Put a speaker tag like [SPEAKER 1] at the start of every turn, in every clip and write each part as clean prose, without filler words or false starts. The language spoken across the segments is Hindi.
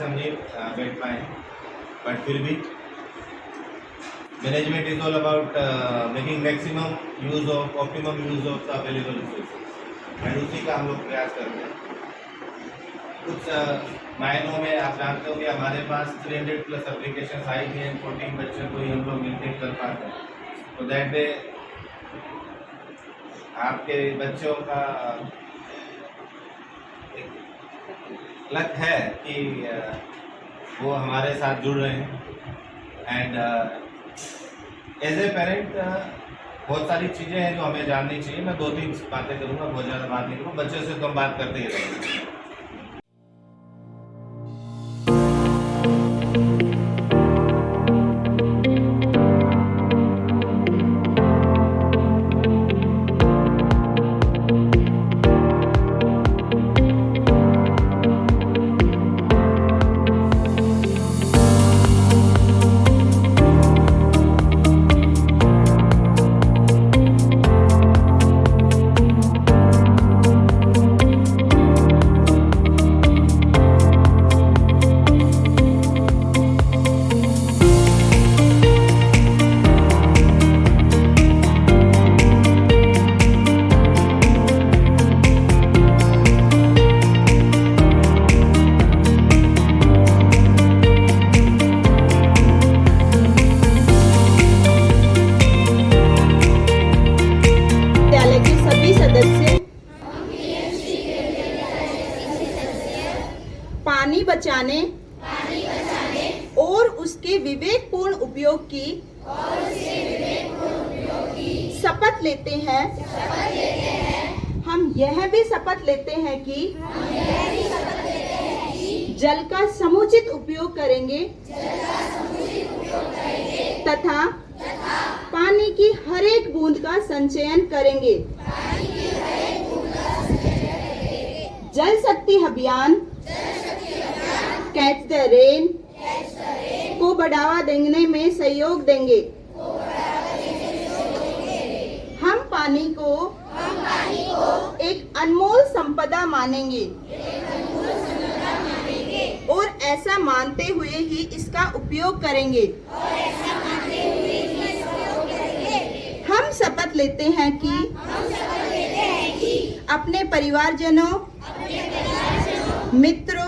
[SPEAKER 1] हम नहीं बैठ पाए, बट फिर भी management is all about making maximum use of optimum use of the available resources, and उसी का हम लोग प्रयास करते हैं। कुछ मायनों में आप जानते होंगे हमारे पास 300 प्लस एप्लीकेशन आई भी हैं, 14 बच्चों को ही हम लोग मिलकर कर पाते हैं। तो दैट वे आपके बच्चों का लक है कि वो हमारे साथ जुड़ रहे हैं, एंड एज ए पेरेंट बहुत सारी चीज़ें हैं जो हमें जाननी चाहिए। मैं 2-3 बातें करूँगा, बहुत ज़्यादा बात नहीं करूँगा, बच्चों से तो हम बात करते ही रहेंगे।
[SPEAKER 2] पानी बचाने और उसके विवेकपूर्ण उपयोग की शपथ लेते हैं। हम यह भी शपथ लेते हैं कि जल का समुचित उपयोग करेंगे तथा पानी की हर एक बूंद का संचयन करेंगे। जल शक्ति अभियान कैच द रेन को बढ़ावा देने में सहयोग देंगे। हम पानी को एक अनमोल संपदा मानेंगे और ऐसा मानते हुए ही इसका उपयोग करेंगे। हम शपथ लेते हैं कि अपने परिवारजनों, मित्रों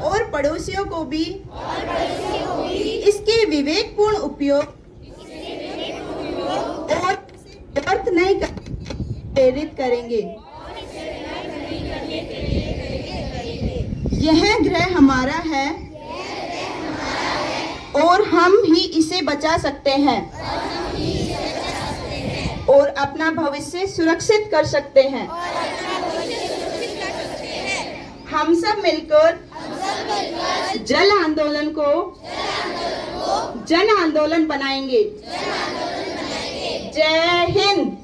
[SPEAKER 2] और पड़ोसियों को भी इसके विवेकपूर्ण उपयोग और व्यर्थ नहीं करने के लिए प्रेरित करेंगे। यह ग्रह हमारा है और हम ही इसे बचा सकते हैं और अपना भविष्य सुरक्षित कर सकते हैं। हम सब मिलकर जल आंदोलन को जन आंदोलन बनाएंगे। जय हिंद।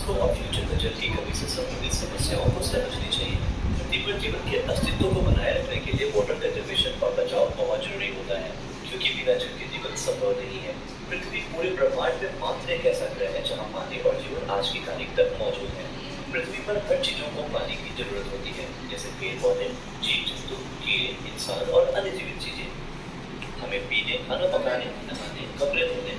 [SPEAKER 3] को और फ्यूचर में जल की कमी से संबंधित समस्याओं को समझनी चाहिए। धरती पर जीवन के अस्तित्व को बनाए रखने के लिए वाटर कंजर्वेशन और बचाव बहुत जरूरी होता है, क्योंकि बिना जल के जीवन संभव नहीं है। पृथ्वी पूरे ब्रह्मांड में मात्र एक ऐसा ग्रह है जहाँ पानी और जीवन आज की तारीख तक मौजूद है। पृथ्वी पर हर चीजों को पानी की जरूरत होती है, जैसे पेड़ पौधे, जीव जंतु, कीड़े, इंसान और अन्य जीवित चीजें। हमें पीने, खाना पकाने, नहाने, कपड़े धोने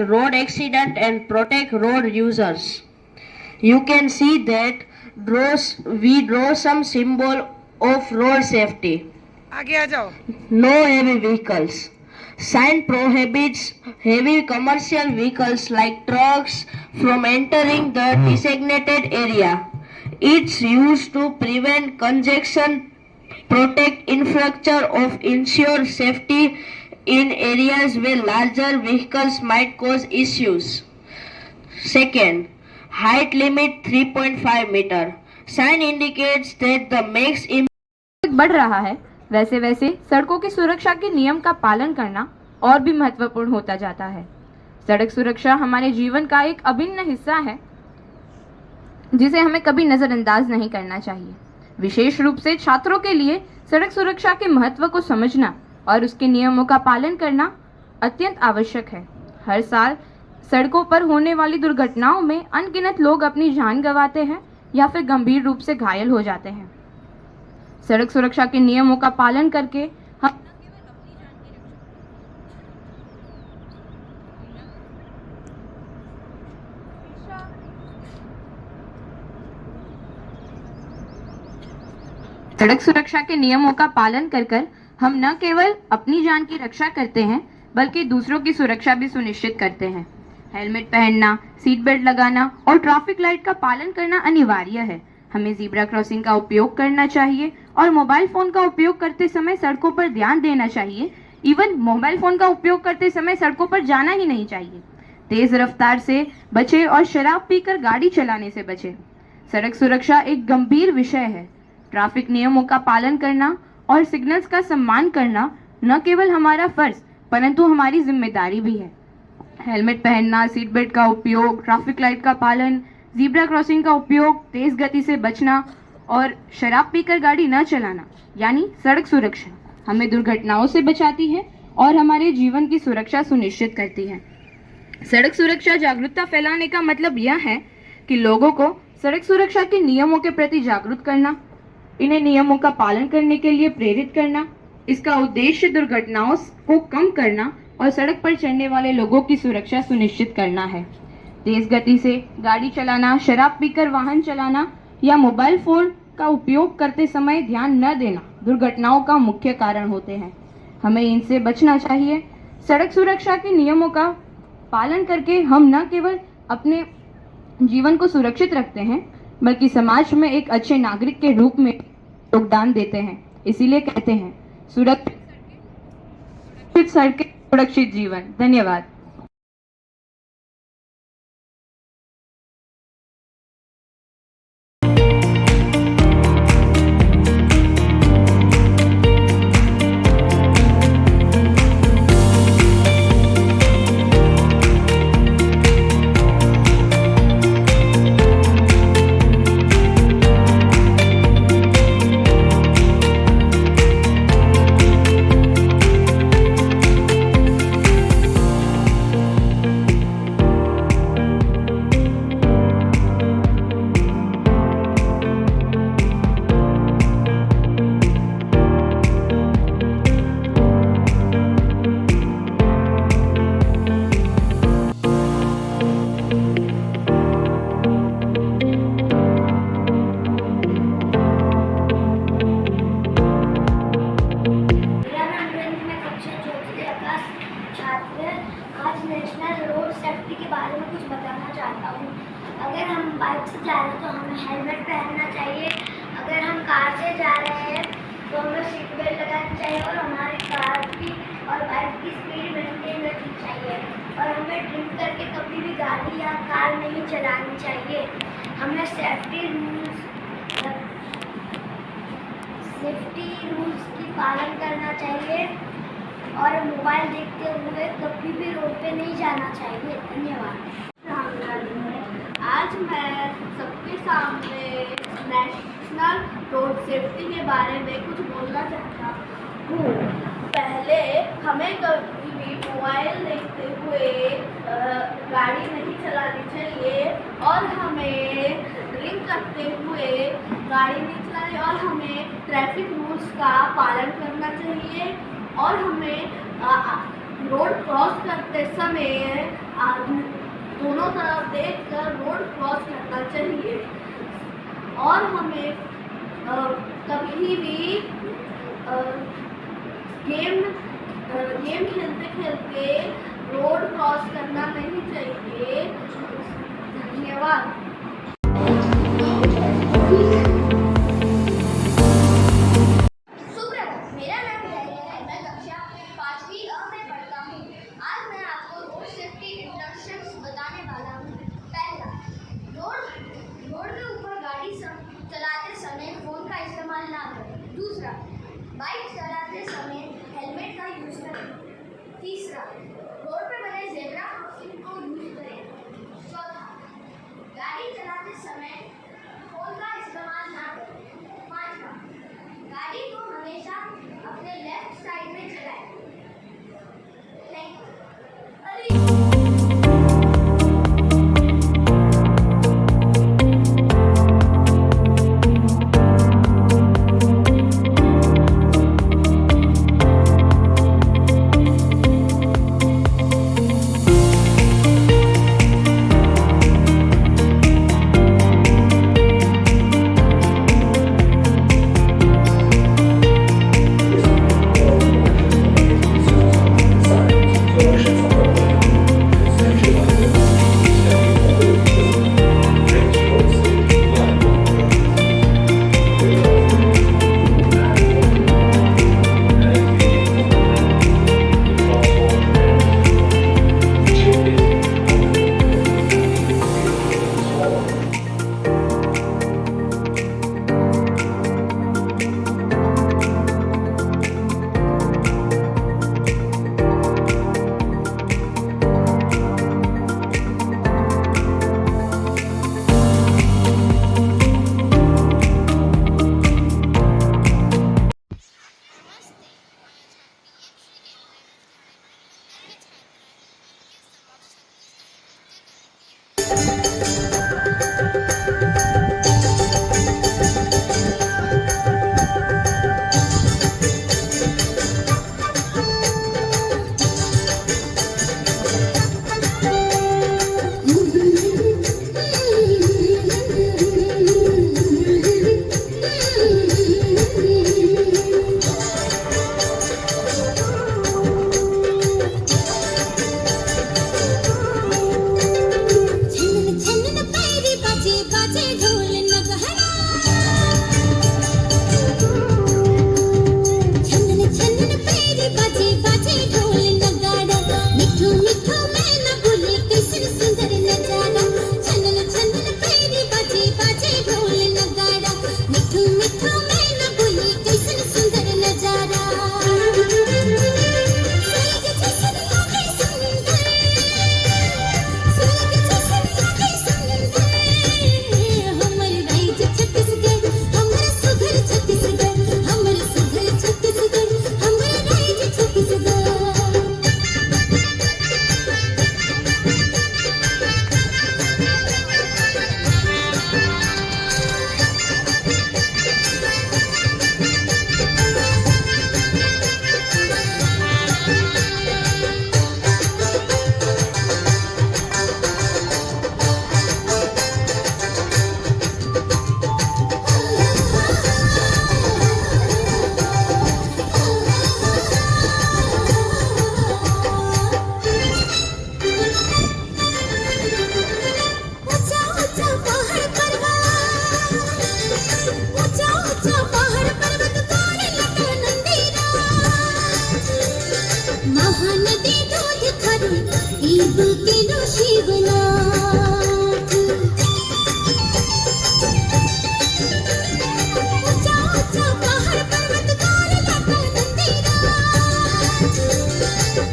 [SPEAKER 4] road accident and protect road users. You can see that we draw some symbol of road safety.
[SPEAKER 5] आगे आ जाओ.
[SPEAKER 4] No heavy vehicles. Sign prohibits heavy commercial vehicles like trucks from entering the designated area. It's used to prevent congestion, protect infrastructure of ensure safety in areas where larger vehicles might cause issues. Second, height limit 3.5 meter. Sign indicates that the max
[SPEAKER 6] बढ़ रहा है, वैसे वैसे सड़कों की सुरक्षा के नियम का पालन करना और भी महत्वपूर्ण होता जाता है। सड़क सुरक्षा हमारे जीवन का एक अभिन्न हिस्सा है जिसे हमें कभी नजरअंदाज नहीं करना चाहिए। विशेष रूप से छात्रों के लिए सड़क सुरक्षा के महत्व को समझना और उसके नियमों का पालन करना अत्यंत आवश्यक है। हर साल सड़कों पर होने वाली दुर्घटनाओं में अनगिनत लोग अपनी जान गंवाते हैं या फिर गंभीर रूप से घायल हो जाते हैं। सड़क सुरक्षा के नियमों का पालन करके हम सड़क सुरक्षा के नियमों का पालन कर हम न केवल अपनी जान की रक्षा करते हैं बल्कि दूसरों की सुरक्षा भी सुनिश्चित करते हैं। हेलमेट पहनना, सीट बेल्ट लगाना और ट्रैफिक लाइट का पालन करना अनिवार्य है। हमें ज़ीब्रा क्रॉसिंग का उपयोग करना चाहिए और मोबाइल फ़ोन का उपयोग करते समय सड़कों पर ध्यान देना चाहिए। इवन मोबाइल फ़ोन का उपयोग करते समय सड़कों पर जाना ही नहीं चाहिए। तेज़ रफ्तार से बचें और शराब पीकर गाड़ी चलाने से बचें। सड़क सुरक्षा एक गंभीर विषय है। ट्रैफिक नियमों का पालन करना और सिग्नल्स का सम्मान करना न केवल हमारा फर्ज परंतु हमारी जिम्मेदारी भी है। हेलमेट पहनना, सीट बेल्ट का उपयोग, ट्रैफिक लाइट का पालन, ज़ीब्रा क्रॉसिंग का उपयोग, तेज गति से बचना और शराब पीकर गाड़ी न चलाना यानी सड़क सुरक्षा हमें दुर्घटनाओं से बचाती है और हमारे जीवन की सुरक्षा सुनिश्चित करती है। सड़क सुरक्षा जागरूकता फैलाने का मतलब यह है कि लोगों को सड़क सुरक्षा के नियमों के प्रति जागरूक करना, इन्हें नियमों का पालन करने के लिए प्रेरित करना। इसका उद्देश्य दुर्घटनाओं को कम करना और सड़क पर चलने वाले लोगों की सुरक्षा सुनिश्चित करना है। तेज गति से गाड़ी चलाना, शराब पीकर वाहन चलाना या मोबाइल फोन का उपयोग करते समय ध्यान न देना दुर्घटनाओं का मुख्य कारण होते हैं। हमें इनसे बचना चाहिए। सड़क सुरक्षा के नियमों का पालन करके हम न केवल अपने जीवन को सुरक्षित रखते हैं बल्कि समाज में एक अच्छे नागरिक के रूप में योगदान देते हैं। इसीलिए कहते हैं सुरक्षित सड़कें, सुरक्षित जीवन। धन्यवाद।
[SPEAKER 7] आज नेशनल रोड सेफ्टी के बारे में कुछ बताना चाहता हूँ। अगर हम बाइक से जा रहे हैं तो हमें हेलमेट पहनना चाहिए। अगर हम कार से जा रहे हैं तो हमें सीट बेल्ट लगानी चाहिए और हमारी कार की और बाइक की स्पीड मेंटेन रखनी चाहिए। और हमें ड्रिंक करके कभी भी गाड़ी या कार नहीं चलानी चाहिए। हमें सेफ्टी रूल्स की पालन करना चाहिए और मोबाइल देखते हुए कभी भी रोड पे नहीं जाना चाहिए। धन्यवाद।
[SPEAKER 8] आज मैं सबके सामने नेशनल रोड सेफ्टी के बारे में कुछ बोलना चाहता हूँ। पहले हमें कभी भी मोबाइल देखते हुए गाड़ी नहीं चलानी चाहिए और हमें ड्रिंक करते हुए गाड़ी नहीं चलानी और हमें ट्रैफिक रूल्स का पालन करना चाहिए और हमें रोड क्रॉस करते समय आदमी दोनों तरफ देखकर रोड क्रॉस करना चाहिए। और हमें कभी भी गेम खेलते खेलते रोड क्रॉस करना नहीं चाहिए। धन्यवाद।
[SPEAKER 7] सुप्रभात, मेरा नाम डैनियल है। मैं कक्षा 5वीं अ में पढ़ता हूँ। आज मैं आपको रोड सेफ्टी इंस्ट्रक्शंस बताने वाला हूँ। पहला, रोड के ऊपर गाड़ी चलाते समय फोन का इस्तेमाल ना करें। दूसरा, बाइक चलाते समय हेलमेट का यूज करें। तीसरा, रोड पे बने ज़ेब्रा क्रॉसिंग को यूज करें। चौथा, गाड़ी चलाते समय फोन का इस्तेमाल ना करें। पाँचवा, गाड़ी को हमेशा अपने लेफ्ट साइड में चलाएं। Thank you.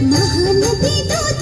[SPEAKER 5] महानदी दूध